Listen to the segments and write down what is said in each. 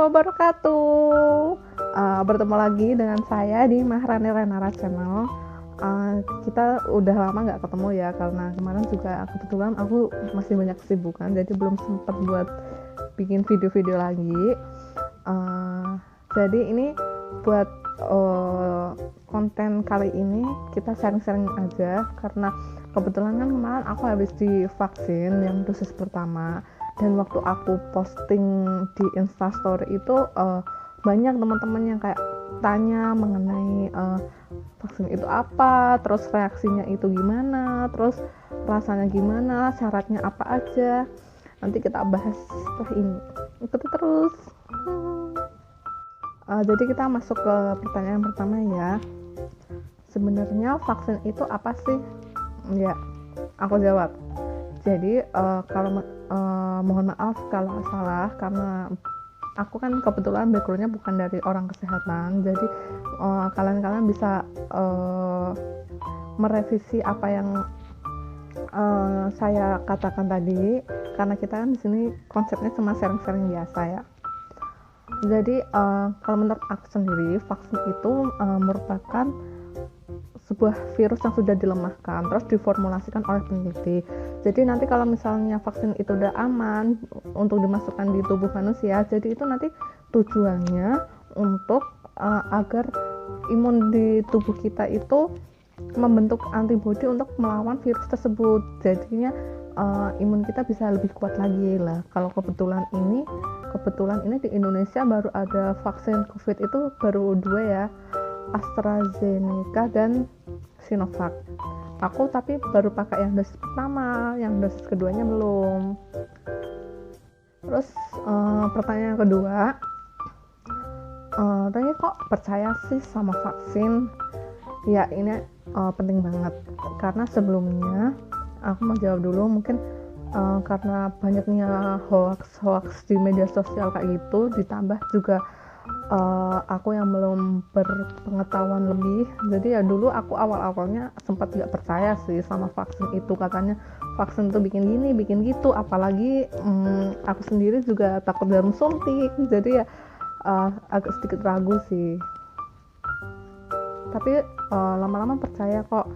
wabarakatuh. Bertemu lagi dengan saya di Maharani Renara Channel. Kita udah lama nggak ketemu ya, karena kemarin juga kebetulan aku masih banyak kesibukan, jadi belum sempat buat bikin video-video lagi. Jadi ini buat konten kali ini kita sharing-sharing aja, karena kebetulan kan kemarin aku habis divaksin yang dosis pertama, dan waktu aku posting di Instastory itu banyak teman-teman yang kayak tanya mengenai vaksin itu apa, terus reaksinya itu gimana, terus rasanya gimana, syaratnya apa aja. Nanti kita bahas setelah ini, ikuti terus. Jadi kita masuk ke pertanyaan pertama ya. Sebenarnya vaksin itu apa sih? Ya, aku jawab. Jadi kalau mohon maaf kalau salah, karena aku kan kebetulan backgroundnya bukan dari orang kesehatan, jadi kalian bisa merevisi apa yang saya katakan tadi, karena kita kan di sini konsepnya cuma sharing-sharing biasa ya. Jadi kalau menurut aku sendiri, vaksin itu merupakan sebuah virus yang sudah dilemahkan terus diformulasikan oleh peneliti. Jadi nanti kalau misalnya vaksin itu udah aman untuk dimasukkan di tubuh manusia, jadi itu nanti tujuannya untuk agar imun di tubuh kita itu membentuk antibodi untuk melawan virus tersebut. Jadinya imun kita bisa lebih kuat lagi lah. Kalau kebetulan ini di Indonesia baru ada vaksin COVID itu baru 2 ya, AstraZeneca dan Sinovac. Aku tapi baru pakai yang dosis pertama, yang dosis keduanya belum. Terus pertanyaan kedua, tanya kok percaya sih sama vaksin? Ya ini penting banget, karena sebelumnya aku mau jawab dulu, mungkin karena banyaknya hoax di media sosial kayak gitu, ditambah juga aku yang belum berpengetahuan lebih. Jadi ya dulu aku awal-awalnya sempat gak percaya sih sama vaksin itu, katanya vaksin itu bikin gini bikin gitu, apalagi aku sendiri juga takut jarum suntik, jadi ya agak sedikit ragu sih. Tapi lama-lama percaya kok,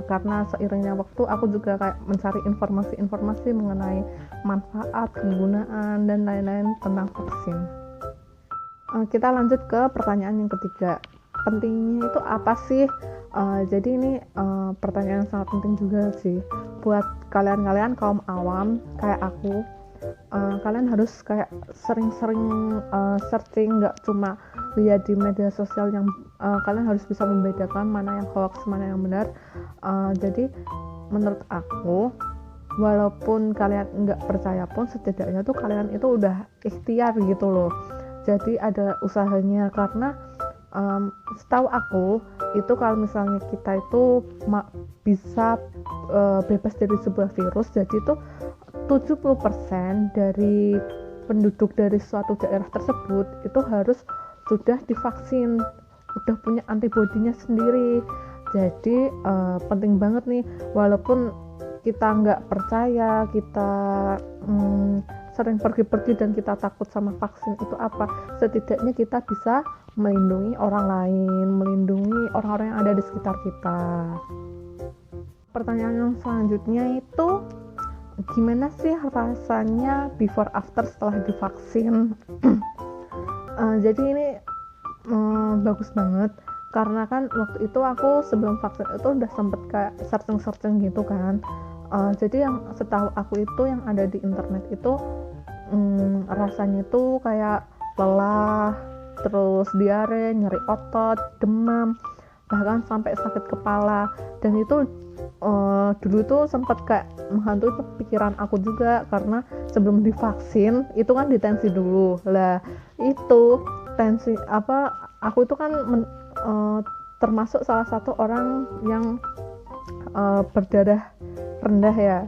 karena seiringnya waktu aku juga kayak mencari informasi-informasi mengenai manfaat, kegunaan, dan lain-lain tentang vaksin. Kita lanjut ke pertanyaan yang ketiga, pentingnya itu apa sih? Jadi ini pertanyaan yang sangat penting juga sih buat kalian kaum awam kayak aku. Kalian harus kayak sering-sering searching, nggak cuma lihat di media sosial, yang kalian harus bisa membedakan mana yang hoax, mana yang benar. Jadi menurut aku, walaupun kalian nggak percaya pun, setidaknya tuh kalian itu udah ikhtiar gitu loh. Jadi ada usahanya, karena setahu aku itu kalau misalnya kita itu bisa bebas dari sebuah virus, jadi itu 70% dari penduduk dari suatu daerah tersebut itu harus sudah divaksin, udah punya antibodinya sendiri. Jadi penting banget nih, walaupun kita nggak percaya, kita sering pergi-pergi dan kita takut sama vaksin itu apa, setidaknya kita bisa melindungi orang lain, melindungi orang-orang yang ada di sekitar kita. Pertanyaan yang selanjutnya itu, gimana sih rasanya before after setelah divaksin? Jadi ini bagus banget, karena kan waktu itu aku sebelum vaksin itu udah sempet kayak searching gitu kan. Jadi yang setahu aku itu yang ada di internet itu rasanya itu kayak lelah, terus diare, nyeri otot, demam, bahkan sampai sakit kepala. Dan itu dulu tuh sempat kayak menghantui pikiran aku juga, karena sebelum divaksin itu kan ditensi dulu lah. Itu tensi aku itu kan termasuk salah satu orang yang berdarah rendah ya.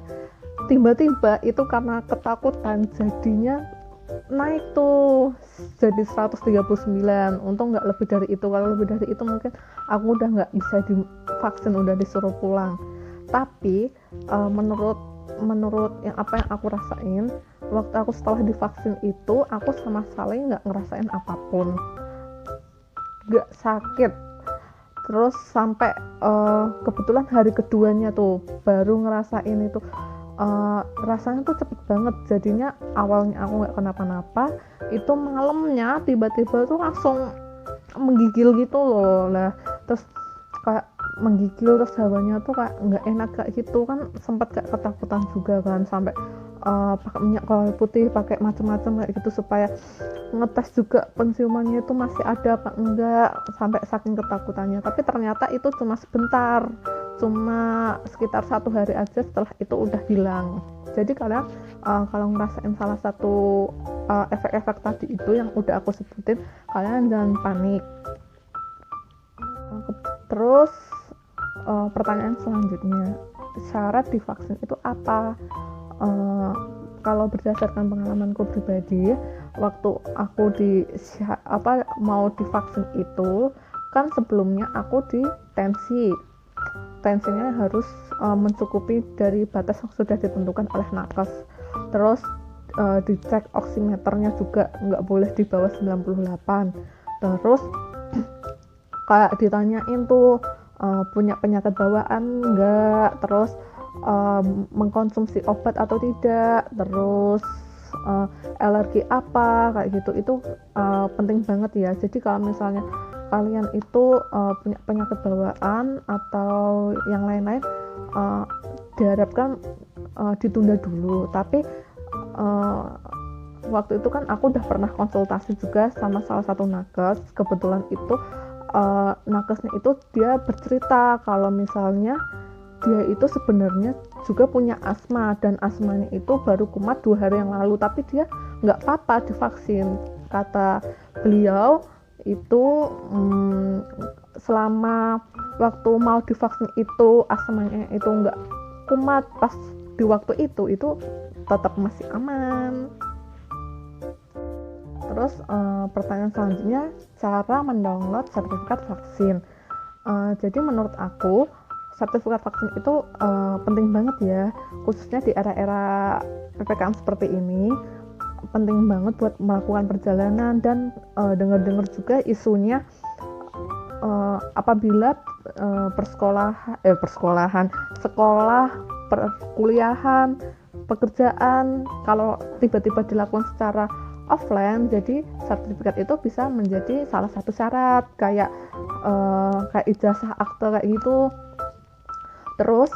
Tiba-tiba itu karena ketakutan jadinya naik tuh jadi 139. Untung nggak lebih dari itu. Kalau lebih dari itu mungkin aku udah nggak bisa divaksin, udah disuruh pulang. Tapi menurut yang apa yang aku rasain, waktu aku setelah divaksin itu aku sama sekali nggak ngerasain apapun, nggak sakit. Terus sampai kebetulan hari keduanya tuh baru ngerasain itu, rasanya tuh cepet banget. Jadinya awalnya aku nggak kenapa-napa, itu malamnya tiba-tiba tuh langsung menggigil gitu loh lah. Terus kayak menggigil, terus hawanya tuh kayak nggak enak kayak gitu kan, sempat kayak ketakutan juga kan, sampai pakai minyak kayu putih, pakai macam-macam kayak gitu supaya ngetes juga penciumannya itu masih ada apa enggak, sampai saking ketakutannya. Tapi ternyata itu cuma sebentar, cuma sekitar 1 hari aja, setelah itu udah hilang. Jadi kalian kalau ngerasain salah satu efek-efek tadi itu yang udah aku sebutin, kalian jangan panik. Terus pertanyaan selanjutnya, syarat divaksin itu apa? Kalau berdasarkan pengalamanku pribadi, waktu aku mau divaksin itu kan sebelumnya aku di tensinya harus mencukupi dari batas yang sudah ditentukan oleh nakes. Terus dicek oximeternya juga nggak boleh di bawah 98. Terus kayak ditanyain tuh punya penyakit bawaan enggak, terus mengkonsumsi obat atau tidak, terus alergi apa kayak gitu. Itu penting banget ya. Jadi kalau misalnya kalian itu punya penyakit bawaan atau yang lain-lain, diharapkan ditunda dulu. Tapi waktu itu kan aku udah pernah konsultasi juga sama salah satu nakes. Kebetulan itu nakesnya itu dia bercerita kalau misalnya dia itu sebenarnya juga punya asma, dan asmanya itu baru kumat 2 hari yang lalu, tapi dia nggak apa-apa divaksin. Kata beliau itu selama waktu mau divaksin itu asmanya itu nggak kumat pas di waktu itu tetap masih aman. Terus pertanyaan selanjutnya, cara mendownload sertifikat vaksin. Jadi menurut aku sertifikat vaksin itu penting banget ya, khususnya di era-era PPKM seperti ini. Penting banget buat melakukan perjalanan. Dan dengar-dengar juga isunya apabila sekolah, perkuliahan, pekerjaan kalau tiba-tiba dilakukan secara offline, jadi sertifikat itu bisa menjadi salah satu syarat, kayak ijazah, akte kayak gitu. Terus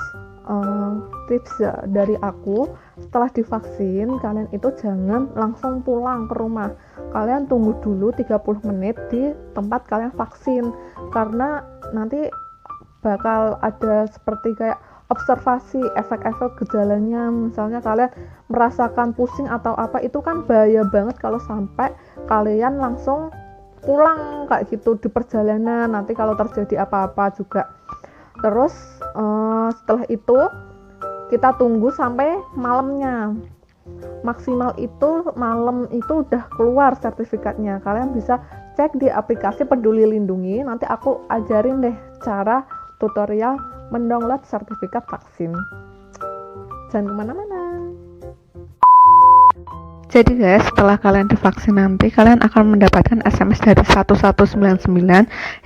tips dari aku, setelah divaksin kalian itu jangan langsung pulang ke rumah. Kalian tunggu dulu 30 menit di tempat kalian vaksin, karena nanti bakal ada seperti kayak observasi efek-efek gejalanya. Misalnya kalian merasakan pusing atau apa, itu kan bahaya banget kalau sampai kalian langsung pulang kayak gitu di perjalanan, nanti kalau terjadi apa-apa juga. Terus setelah itu kita tunggu sampai malamnya, maksimal itu malam itu udah keluar sertifikatnya. Kalian bisa cek di aplikasi Peduli Lindungi, nanti aku ajarin deh cara tutorial mendownload sertifikat vaksin. Jangan kemana-mana. Jadi guys, setelah kalian divaksin nanti, kalian akan mendapatkan SMS dari 1199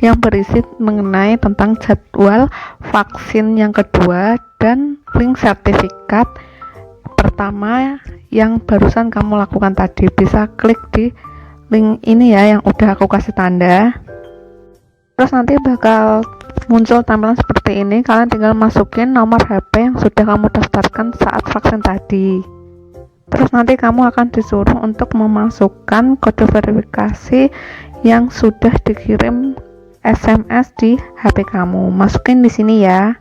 yang berisi mengenai tentang jadwal vaksin yang kedua dan link sertifikat pertama yang barusan kamu lakukan tadi. Bisa klik di link ini ya, yang udah aku kasih tanda. Terus nanti bakal muncul tampilan seperti ini. Kalian tinggal masukin nomor HP yang sudah kamu daftarkan saat vaksin tadi. Terus nanti kamu akan disuruh untuk memasukkan kode verifikasi yang sudah dikirim SMS di HP kamu. Masukin di sini ya.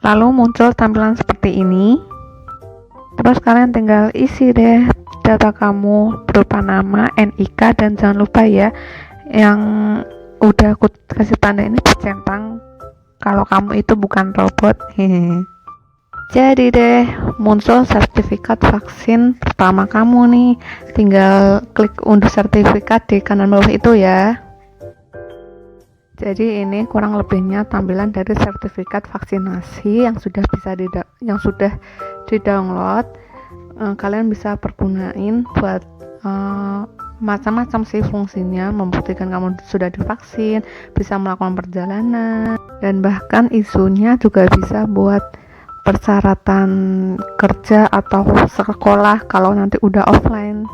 Lalu muncul tampilan seperti ini. Terus kalian tinggal isi deh data kamu berupa nama, NIK, dan jangan lupa ya, yang udah aku kasih tanda ini dicentang kalau kamu itu bukan robot. Jadi deh muncul sertifikat vaksin pertama kamu nih. Tinggal klik unduh sertifikat di kanan bawah itu ya. Jadi ini kurang lebihnya tampilan dari sertifikat vaksinasi yang sudah bisa di-download. kalian bisa pergunain buat macam-macam sih fungsinya, membuktikan kamu sudah divaksin, bisa melakukan perjalanan, dan bahkan isunya juga bisa buat persyaratan kerja atau sekolah kalau nanti udah offline.